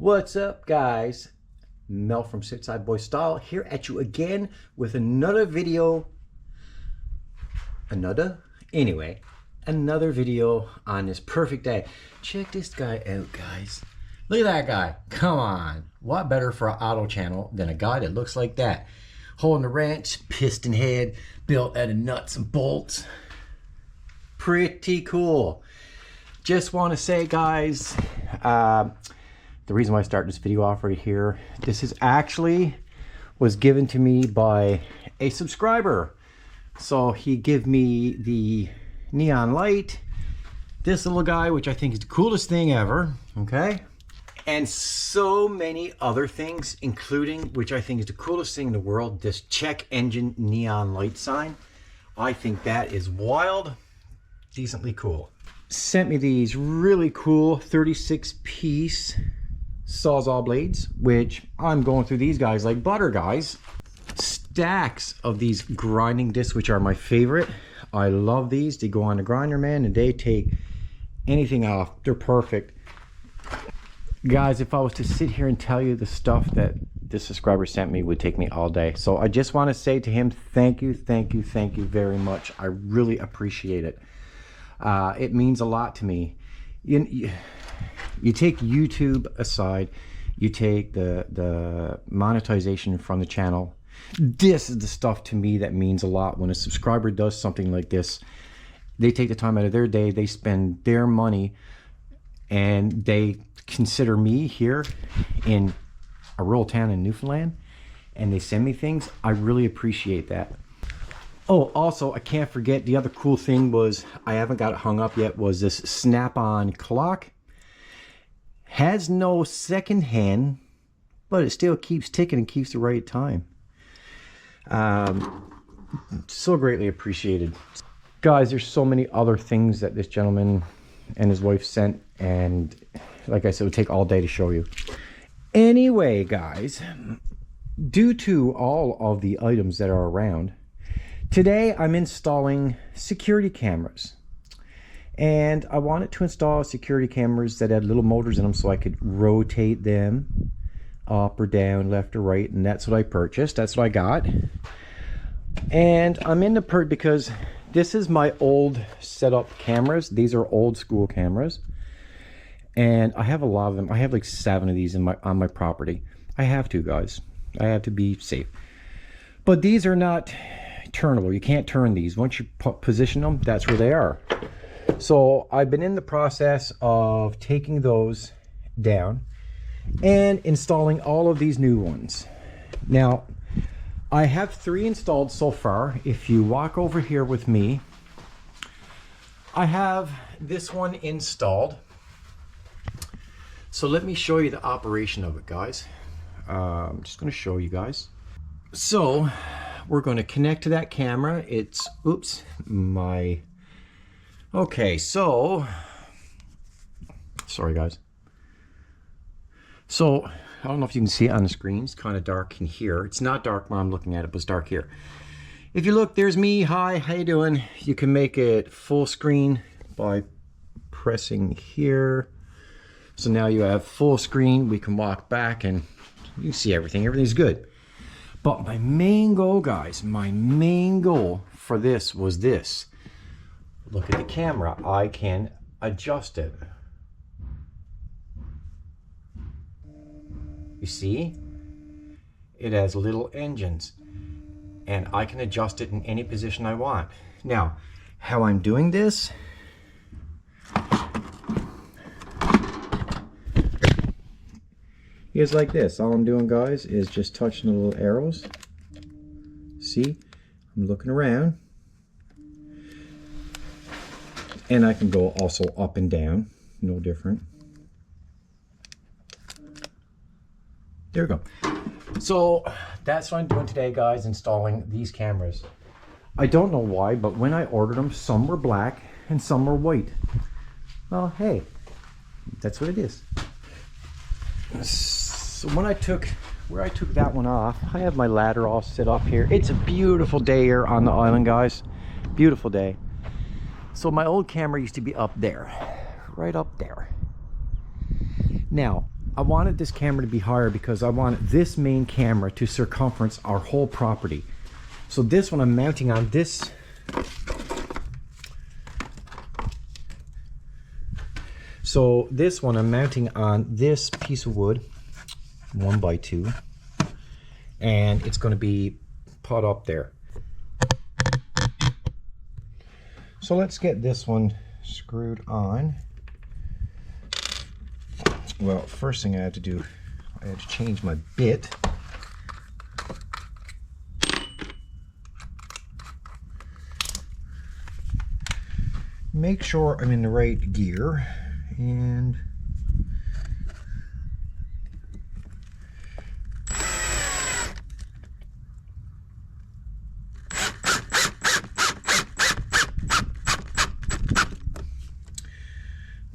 What's up, guys? Mel from southsideboystyle here at you again with another video. Another video on this perfect day. Check this guy out, guys. Look at that guy. Come on. What better for an auto channel than a guy that looks like that? Holding the wrench, piston head, built out of nuts and bolts. Pretty cool. Just want to say, guys, the reason why I started this video off right here, this is actually was given to me by a subscriber. So he gave me the neon light, this little guy, which I think is the coolest thing ever, okay? And so many other things, including, which I think is the coolest thing in the world, this check engine neon light sign. I think that is wild, decently cool. Sent me these really cool 36-piece Sawzall blades, which I'm going through these guys like butter, guys. Stacks of these grinding discs, which are my favorite. I love these. They go on the grinder, man, and they take anything off. They're perfect. Guys, if I was to sit here and tell you the stuff that this subscriber sent me, would take me all day. So I just want to say to him, thank you very much. I really appreciate it. It means a lot to me. You take YouTube aside, you take the monetization from the channel. This is the stuff to me that means a lot. When a subscriber does something like this, they take the time out of their day, they spend their money, and they consider me here in a rural town in Newfoundland, and they send me things. I really appreciate that. Oh, also, I can't forget, the other cool thing was, I haven't got it hung up yet, was this snap-on clock. Has no second hand, but it still keeps ticking and keeps the right time. So greatly appreciated. Guys, there's so many other things that this gentleman and his wife sent, and like I said, it would take all day to show you. Anyway, guys, due to all of the items that are around, today I'm installing security cameras. And I wanted to install security cameras that had little motors in them so I could rotate them up or down, left or right, and that's what I purchased. That's what I got. And I'm in the because this is my old setup cameras. These are old school cameras. And I have a lot of them. I have like 7 of these on my property. I have to, guys. I have to be safe. But these are not turnable. You can't turn these. Once you position them, that's where they are. So I've been in the process of taking those down and installing all of these new ones. Now, I have 3 installed so far. If you walk over here with me, I have this one installed. So let me show you the operation of it, guys. I'm just going to show you guys. So we're going to connect to that camera. It's, oops, okay, so, sorry guys. So, I don't know if you can see it on the screen. It's kind of dark in here. It's not dark where I'm looking at it, but it's dark here. If you look, there's me. Hi, how you doing? You can make it full screen by pressing here. So now you have full screen. We can walk back and you can see everything. Everything's good. But my main goal, guys, my main goal for this was this. Look at the camera. I can adjust it. You see? It has little engines. And I can adjust it in any position I want. Now, how I'm doing this is like this. All I'm doing, guys, is just touching the little arrows. See? I'm looking around. And I can go also up and down, no different. There we go. So that's what I'm doing today, guys, installing these cameras. I don't know why, but when I ordered them, some were black and some were white. Well, hey, that's what it is. So when I took that one off, I have my ladder all set up here. It's a beautiful day here on the island, guys. Beautiful day. So my old camera used to be up there, right up there. Now, I wanted this camera to be higher because I want this main camera to circumference our whole property. So this one I'm mounting on this. So this one I'm mounting on this piece of wood, 1x2, and it's going to be put up there. So let's get this one screwed on. Well, first thing I had to do, I had to change my bit. Make sure I'm in the right gear, and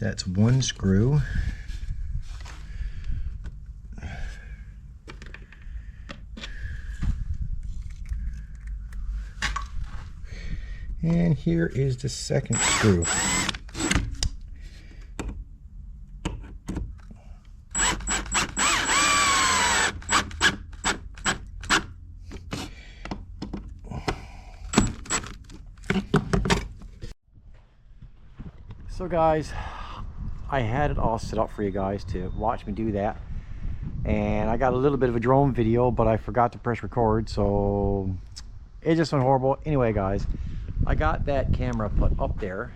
that's one screw. And here is the second screw. So guys, I had it all set up for you guys to watch me do that, and I got a little bit of a drone video, but I forgot to press record, so it just went horrible. Anyway guys, I got that camera put up there,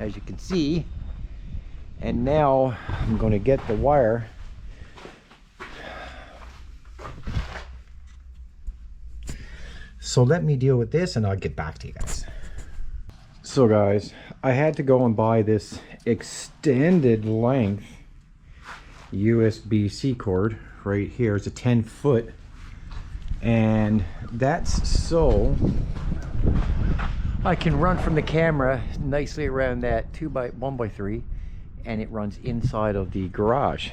as you can see, and now I'm going to get the wire. So let me deal with this and I'll get back to you guys. So guys, I had to go and buy this extended length USB-C cord right here. It's a 10-foot, and that's so I can run from the camera nicely around that 1x3, and it runs inside of the garage.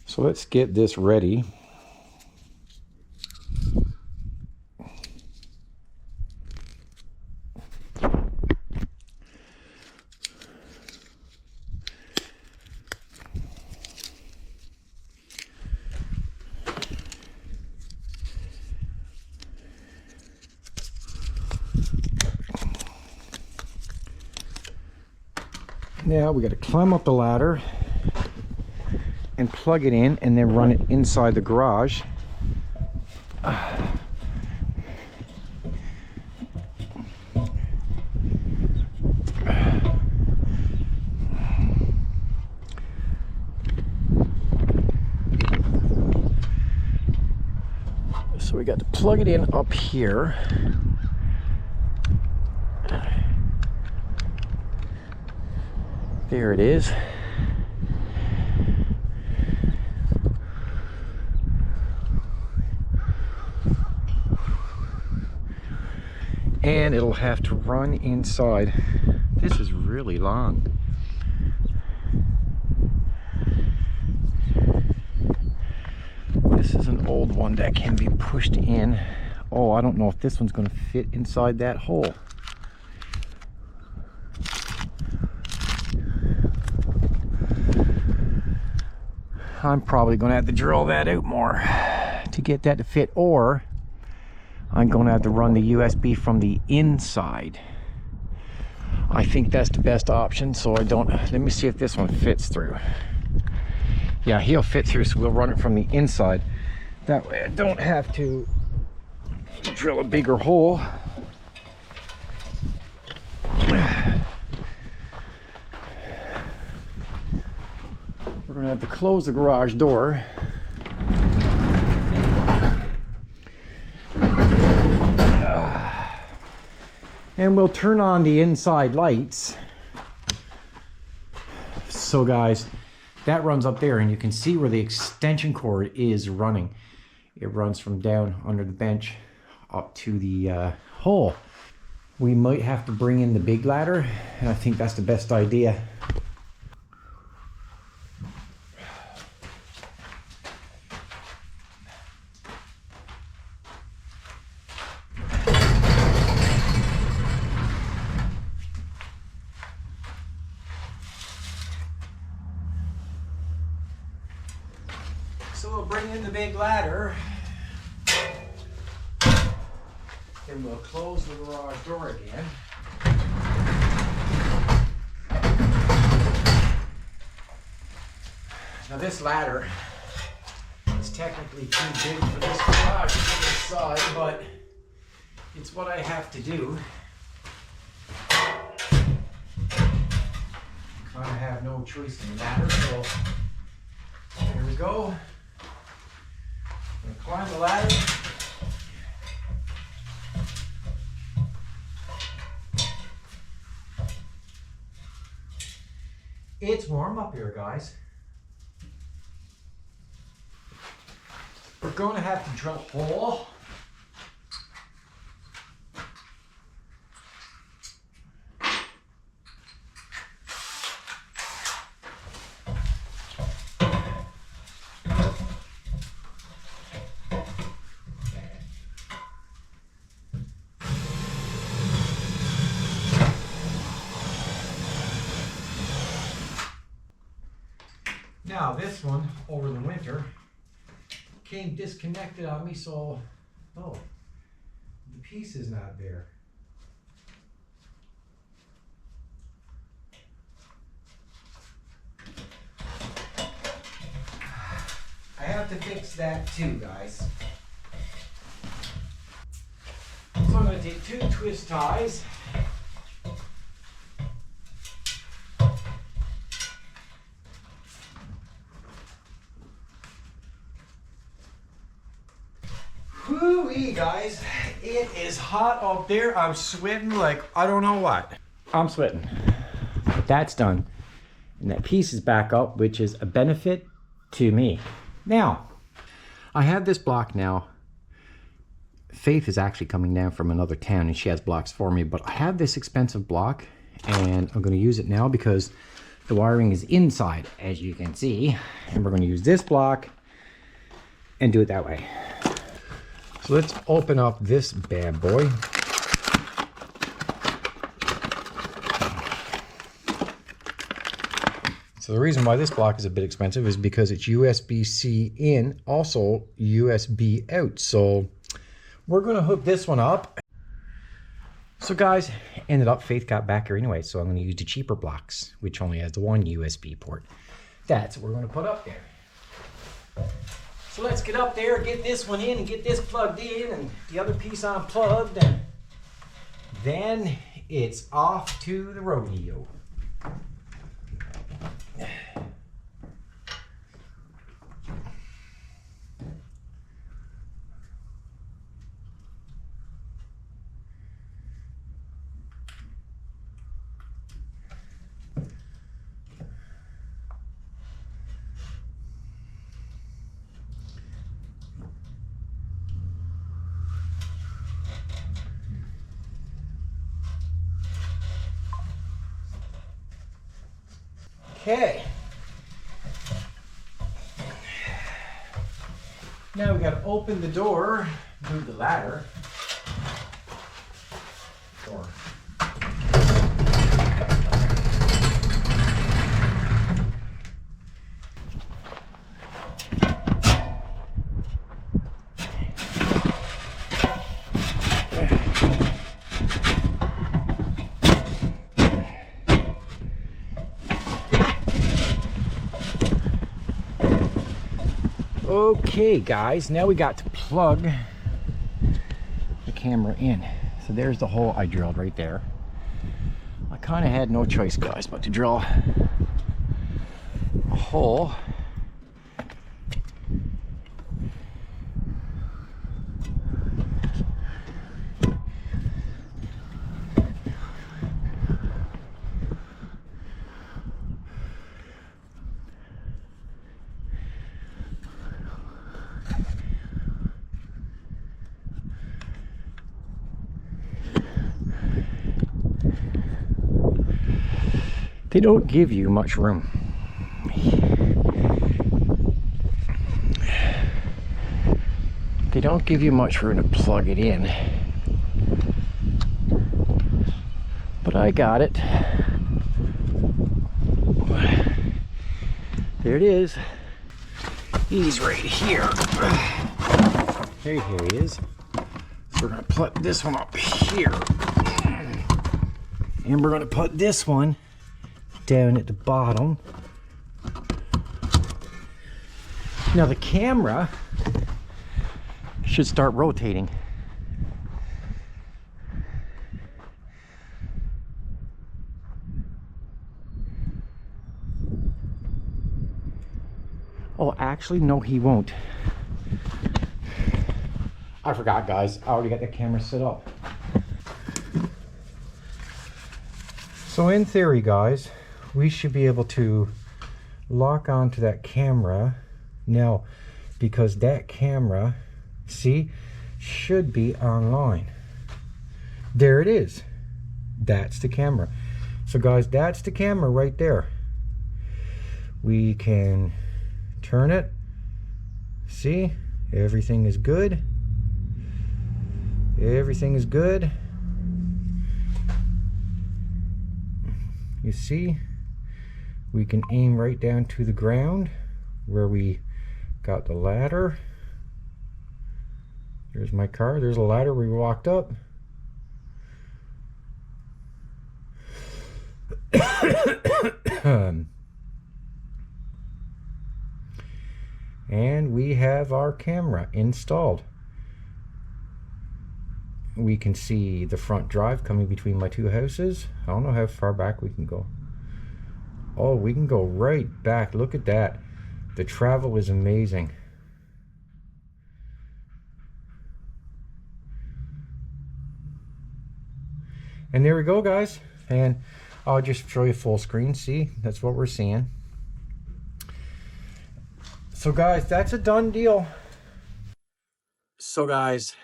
So let's get this ready. Now we got to climb up the ladder and plug it in, and then run it inside the garage. So we got to plug it in up here. There it is. And it'll have to run inside. This is really long. This is an old one that can be pushed in. Oh, I don't know if this one's going to fit inside that hole. I'm probably going to have to drill that out more to get that to fit, or I'm going to have to run the USB from the inside. I think that's the best option, so I don't... Let me see if this one fits through. Yeah, he'll fit through, so we'll run it from the inside. That way I don't have to drill a bigger hole. We're going to have to close the garage door. And we'll turn on the inside lights. So guys, that runs up there, and you can see where the extension cord is running. It runs from down under the bench up to the hole. We might have to bring in the big ladder, and I think that's the best idea. So we'll bring in the big ladder. Then we'll close the garage door again. Now this ladder is technically too big for this garage on this side, but it's what I have to do. I have no choice in the matter, so here we go. I'm gonna climb the ladder. It's warm up here, guys. We're going to have to drill a hole. Now this one, over the winter, came disconnected on me, so, oh, the piece is not there. I have to fix that too, guys. So I'm going to take 2 twist ties. Whoo-wee, guys, it is hot up there. I'm sweating like I don't know what. I'm sweating. But that's done. And that piece is back up, which is a benefit to me. Now, I have this block now. Faith is actually coming down from another town and she has blocks for me, but I have this expensive block and I'm going to use it now because the wiring is inside, as you can see. And we're going to use this block and do it that way. So let's open up this bad boy. So the reason why this block is a bit expensive is because it's USB-C in, also USB out. So we're going to hook this one up. So guys, ended up Faith got back here anyway, so I'm going to use the cheaper blocks, which only has the one USB port. That's what we're going to put up there. So let's get up there, get this one in, and get this plugged in, and the other piece unplugged, and then it's off to the rodeo. Okay. Now we got to open the door, move the ladder. Door. Okay guys, now we got to plug the camera in. So there's the hole I drilled right there. I kind of had no choice, guys, but to drill a hole. They don't give you much room. They don't give you much room to plug it in. But I got it. There it is. He's right here. Here he is. So we're gonna put this one up here. And we're gonna put this one down at the bottom. Now the camera should start rotating. Oh, actually, no, he won't. I forgot, guys. I already got the camera set up. So in theory, guys, we should be able to lock onto that camera now, because that camera, see, should be online. There it is. That's the camera. So guys, that's the camera right there. We can turn it. See, everything is good. Everything is good. You see, we can aim right down to the ground where we got the ladder. There's my car. There's a ladder we walked up. And we have our camera installed. We can see the front drive coming between my two houses. I don't know how far back we can go. Oh, we can go right back. Look at that. The travel is amazing. And there we go, guys. And I'll just show you full screen. See, that's what we're seeing. So guys, that's a done deal. So guys,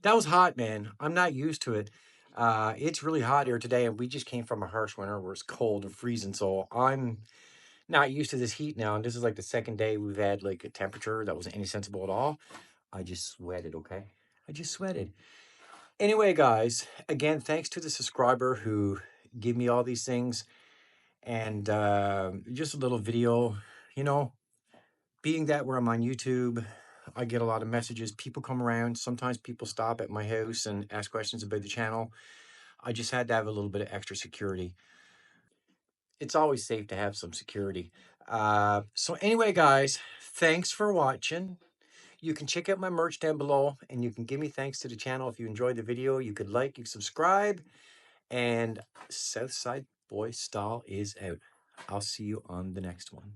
that was hot, man. I'm not used to it. It's really hot here today, and we just came from a harsh winter where it's cold and freezing. So I'm not used to this heat now. And this is like the second day we've had like a temperature that wasn't any sensible at all. I just sweated, okay? I just sweated. Anyway, guys, again, thanks to the subscriber who gave me all these things. And just a little video, you know, being that where I'm on YouTube, I get a lot of messages. People come around. Sometimes people stop at my house and ask questions about the channel. I just had to have a little bit of extra security. It's always safe to have some security. So anyway, guys, thanks for watching. You can check out my merch down below, and you can give me thanks to the channel if you enjoyed the video. You could like, you could subscribe, and Southside Boy Style is out. I'll see you on the next one.